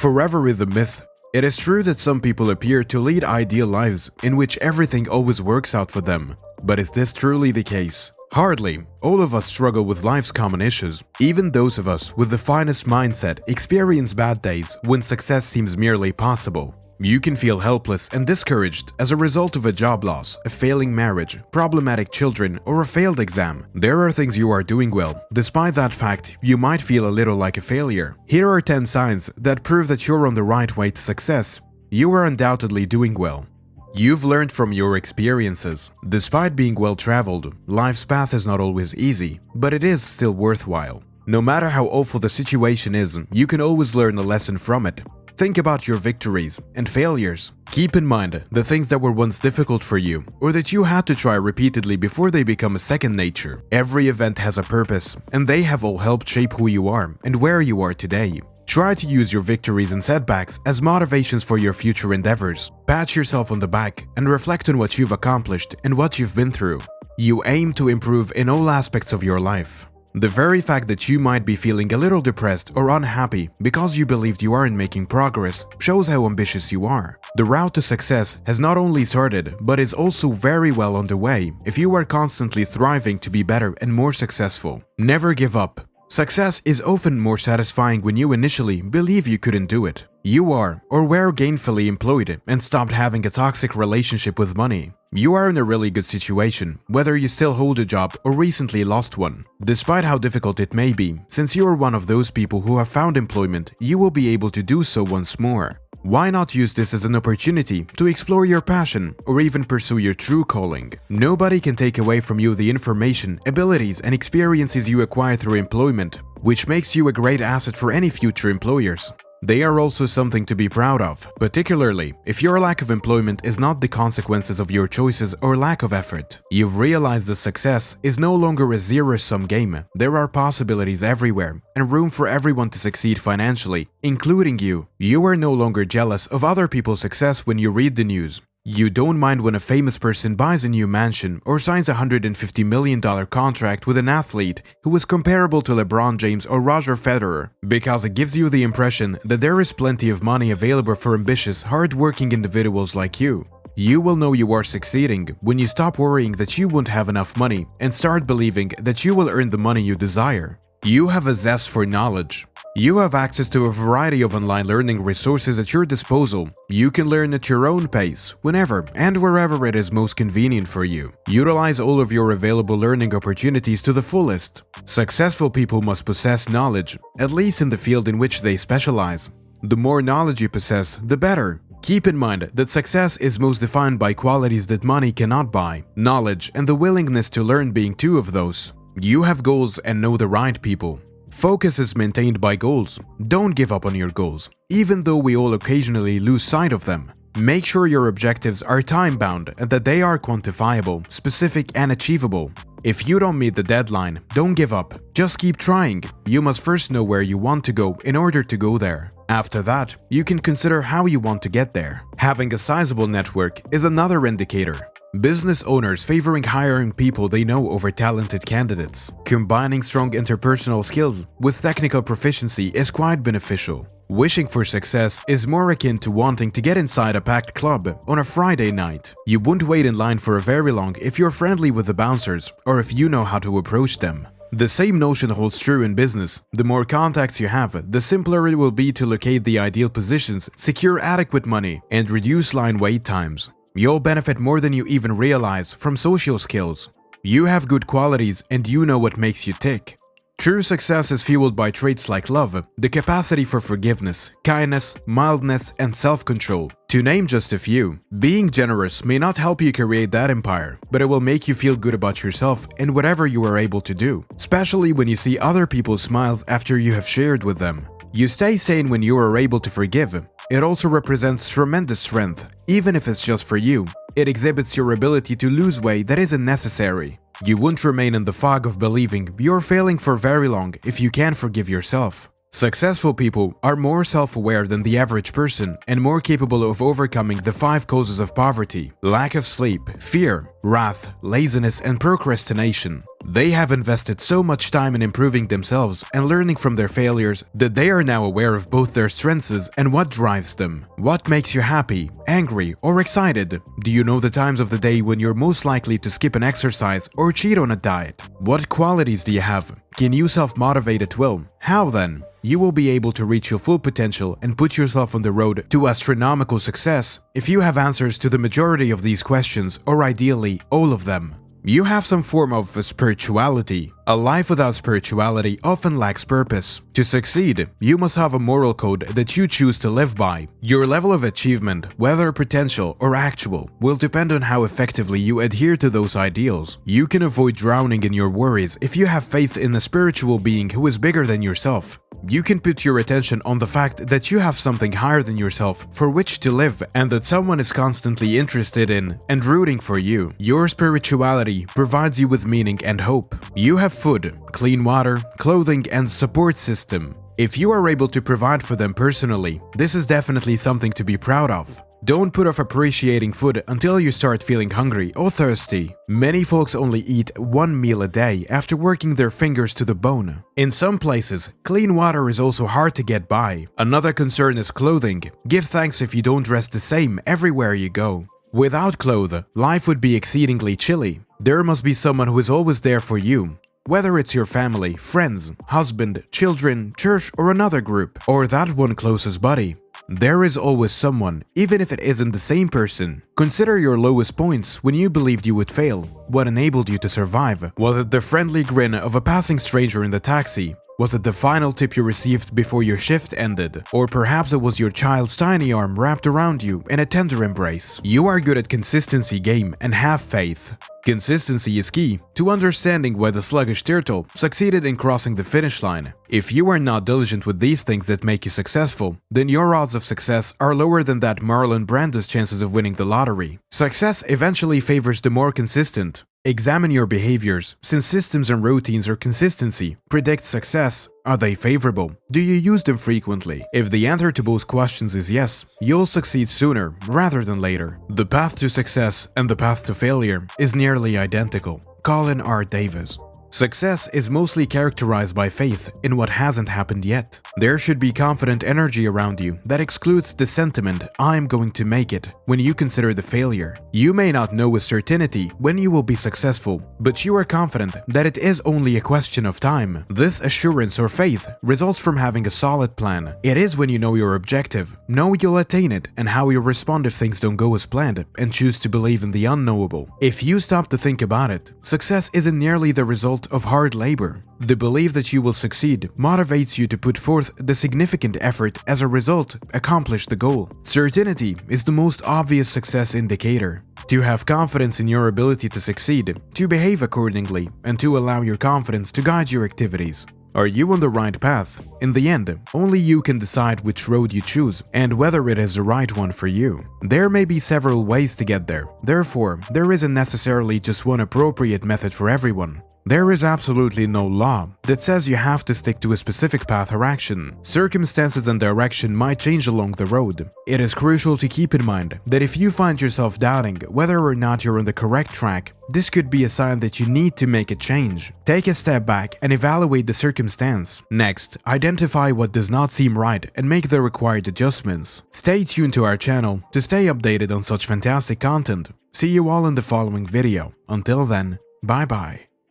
Forever is a myth. It is true that some people appear to lead ideal lives in which everything always works out for them. But is this truly the case? Hardly. All of us struggle with life's common issues. Even those of us with the finest mindset experience bad days when success seems merely possible. You can feel helpless and discouraged as a result of a job loss, a failing marriage, problematic children, or a failed exam. There are things you are doing well. Despite that fact, you might feel a little like a failure. Here are 10 signs that prove that you're on the right way to success. You are undoubtedly doing well. You've learned from your experiences. Despite being well-traveled, life's path is not always easy, but it is still worthwhile. No matter how awful the situation is, you can always learn a lesson from it. Think about your victories and failures. Keep in mind the things that were once difficult for you, or that you had to try repeatedly before they become a second nature. Every event has a purpose, and they have all helped shape who you are and where you are today. Try to use your victories and setbacks as motivations for your future endeavors. Pat yourself on the back and reflect on what you've accomplished and what you've been through. You aim to improve in all aspects of your life. The very fact that you might be feeling a little depressed or unhappy because you believed you aren't making progress shows how ambitious you are. The route to success has not only started, but is also very well underway if you are constantly thriving to be better and more successful. Never give up. Success is often more satisfying when you initially believe you couldn't do it. You are or were gainfully employed and stopped having a toxic relationship with money. You are in a really good situation, whether you still hold a job or recently lost one. Despite how difficult it may be, since you are one of those people who have found employment, you will be able to do so once more. Why not use this as an opportunity to explore your passion or even pursue your true calling? Nobody can take away from you the information, abilities, and experiences you acquire through employment, which makes you a great asset for any future employers. They are also something to be proud of, particularly if your lack of employment is not the consequences of your choices or lack of effort. You've realized that success is no longer a zero-sum game. There are possibilities everywhere and room for everyone to succeed financially, including you. You are no longer jealous of other people's success when you read the news. You don't mind when a famous person buys a new mansion or signs a $150 million contract with an athlete who is comparable to LeBron James or Roger Federer, because it gives you the impression that there is plenty of money available for ambitious, hard-working individuals like you. You will know you are succeeding when you stop worrying that you won't have enough money and start believing that you will earn the money you desire. You have a zest for knowledge. You have access to a variety of online learning resources at your disposal. You can learn at your own pace, whenever and wherever it is most convenient for you. Utilize all of your available learning opportunities to the fullest. Successful people must possess knowledge, at least in the field in which they specialize. The more knowledge you possess, the better. Keep in mind that success is most defined by qualities that money cannot buy, knowledge and the willingness to learn being two of those. You have goals and know the right people. Focus is maintained by goals. Don't give up on your goals, even though we all occasionally lose sight of them. Make sure your objectives are time-bound and that they are quantifiable, specific, and achievable. If you don't meet the deadline, don't give up. Just keep trying. You must first know where you want to go in order to go there. After that, you can consider how you want to get there. Having a sizable network is another indicator. Business owners favoring hiring people they know over talented candidates. Combining strong interpersonal skills with technical proficiency is quite beneficial. Wishing for success is more akin to wanting to get inside a packed club on a Friday night. You won't wait in line for very long if you're friendly with the bouncers or if you know how to approach them. The same notion holds true in business. The more contacts you have, the simpler it will be to locate the ideal positions, secure adequate money, and reduce line wait times. You'll benefit more than you even realize from social skills. You have good qualities and you know what makes you tick. True success is fueled by traits like love, the capacity for forgiveness, kindness, mildness, and self-control. To name just a few, being generous may not help you create that empire, but it will make you feel good about yourself and whatever you are able to do, especially when you see other people's smiles after you have shared with them. You stay sane when you are able to forgive. It also represents tremendous strength, even if it's just for you. It exhibits your ability to lose weight that isn't necessary. You won't remain in the fog of believing you're failing for very long if you can forgive yourself. Successful people are more self-aware than the average person and more capable of overcoming the 5 causes of poverty: lack of sleep, fear, wrath, laziness, and procrastination. They have invested so much time in improving themselves and learning from their failures that they are now aware of both their strengths and what drives them. What makes you happy, angry, or excited? Do you know the times of the day when you're most likely to skip an exercise or cheat on a diet? What qualities do you have? Can you self-motivate at will? How then? You will be able to reach your full potential and put yourself on the road to astronomical success if you have answers to the majority of these questions, or ideally, all of them. You have some form of spirituality. A life without spirituality often lacks purpose. To succeed, you must have a moral code that you choose to live by. Your level of achievement, whether potential or actual, will depend on how effectively you adhere to those ideals. You can avoid drowning in your worries if you have faith in a spiritual being who is bigger than yourself. You can put your attention on the fact that you have something higher than yourself for which to live, and that someone is constantly interested in and rooting for you. Your spirituality provides you with meaning and hope. You have food, clean water, clothing, and support system. If you are able to provide for them personally, this is definitely something to be proud of. Don't put off appreciating food until you start feeling hungry or thirsty. Many folks only eat one meal a day after working their fingers to the bone. In some places, clean water is also hard to get by. Another concern is clothing. Give thanks if you don't dress the same everywhere you go. Without clothes, life would be exceedingly chilly. There must be someone who is always there for you. Whether it's your family, friends, husband, children, church, or another group, or that one closest buddy. There is always someone, even if it isn't the same person. Consider your lowest points when you believed you would fail. What enabled you to survive? Was it the friendly grin of a passing stranger in the taxi? Was it the final tip you received before your shift ended? Or perhaps it was your child's tiny arm wrapped around you in a tender embrace. You are good at consistency game and have faith. Consistency is key to understanding why the sluggish turtle succeeded in crossing the finish line. If you are not diligent with these things that make you successful, then your odds of success are lower than that Marlon Brando's chances of winning the lottery. Success eventually favors the more consistent. Examine your behaviors, since systems and routines or consistency predict success. Are they favorable? Do you use them frequently? If the answer to both questions is yes, you'll succeed sooner rather than later. The path to success and the path to failure is nearly identical. Colin R. Davis. Success is mostly characterized by faith in what hasn't happened yet. There should be confident energy around you that excludes the sentiment, "I'm going to make it," when you consider the failure. You may not know with certainty when you will be successful, but you are confident that it is only a question of time. This assurance or faith results from having a solid plan. It is when you know your objective, know you'll attain it, and how you'll respond if things don't go as planned, and choose to believe in the unknowable. If you stop to think about it, success isn't nearly the result of hard labor. The belief that you will succeed motivates you to put forth the significant effort, as a result, accomplish the goal. Certainty is the most obvious success indicator. To have confidence in your ability to succeed, to behave accordingly, and to allow your confidence to guide your activities. Are you on the right path? In the end, only you can decide which road you choose and whether it is the right one for you. There may be several ways to get there. Therefore, there isn't necessarily just one appropriate method for everyone. There is absolutely no law that says you have to stick to a specific path or action. Circumstances and direction might change along the road. It is crucial to keep in mind that if you find yourself doubting whether or not you're on the correct track, this could be a sign that you need to make a change. Take a step back and evaluate the circumstance. Next, identify what does not seem right and make the required adjustments. Stay tuned to our channel to stay updated on such fantastic content. See you all in the following video. Until then, bye bye.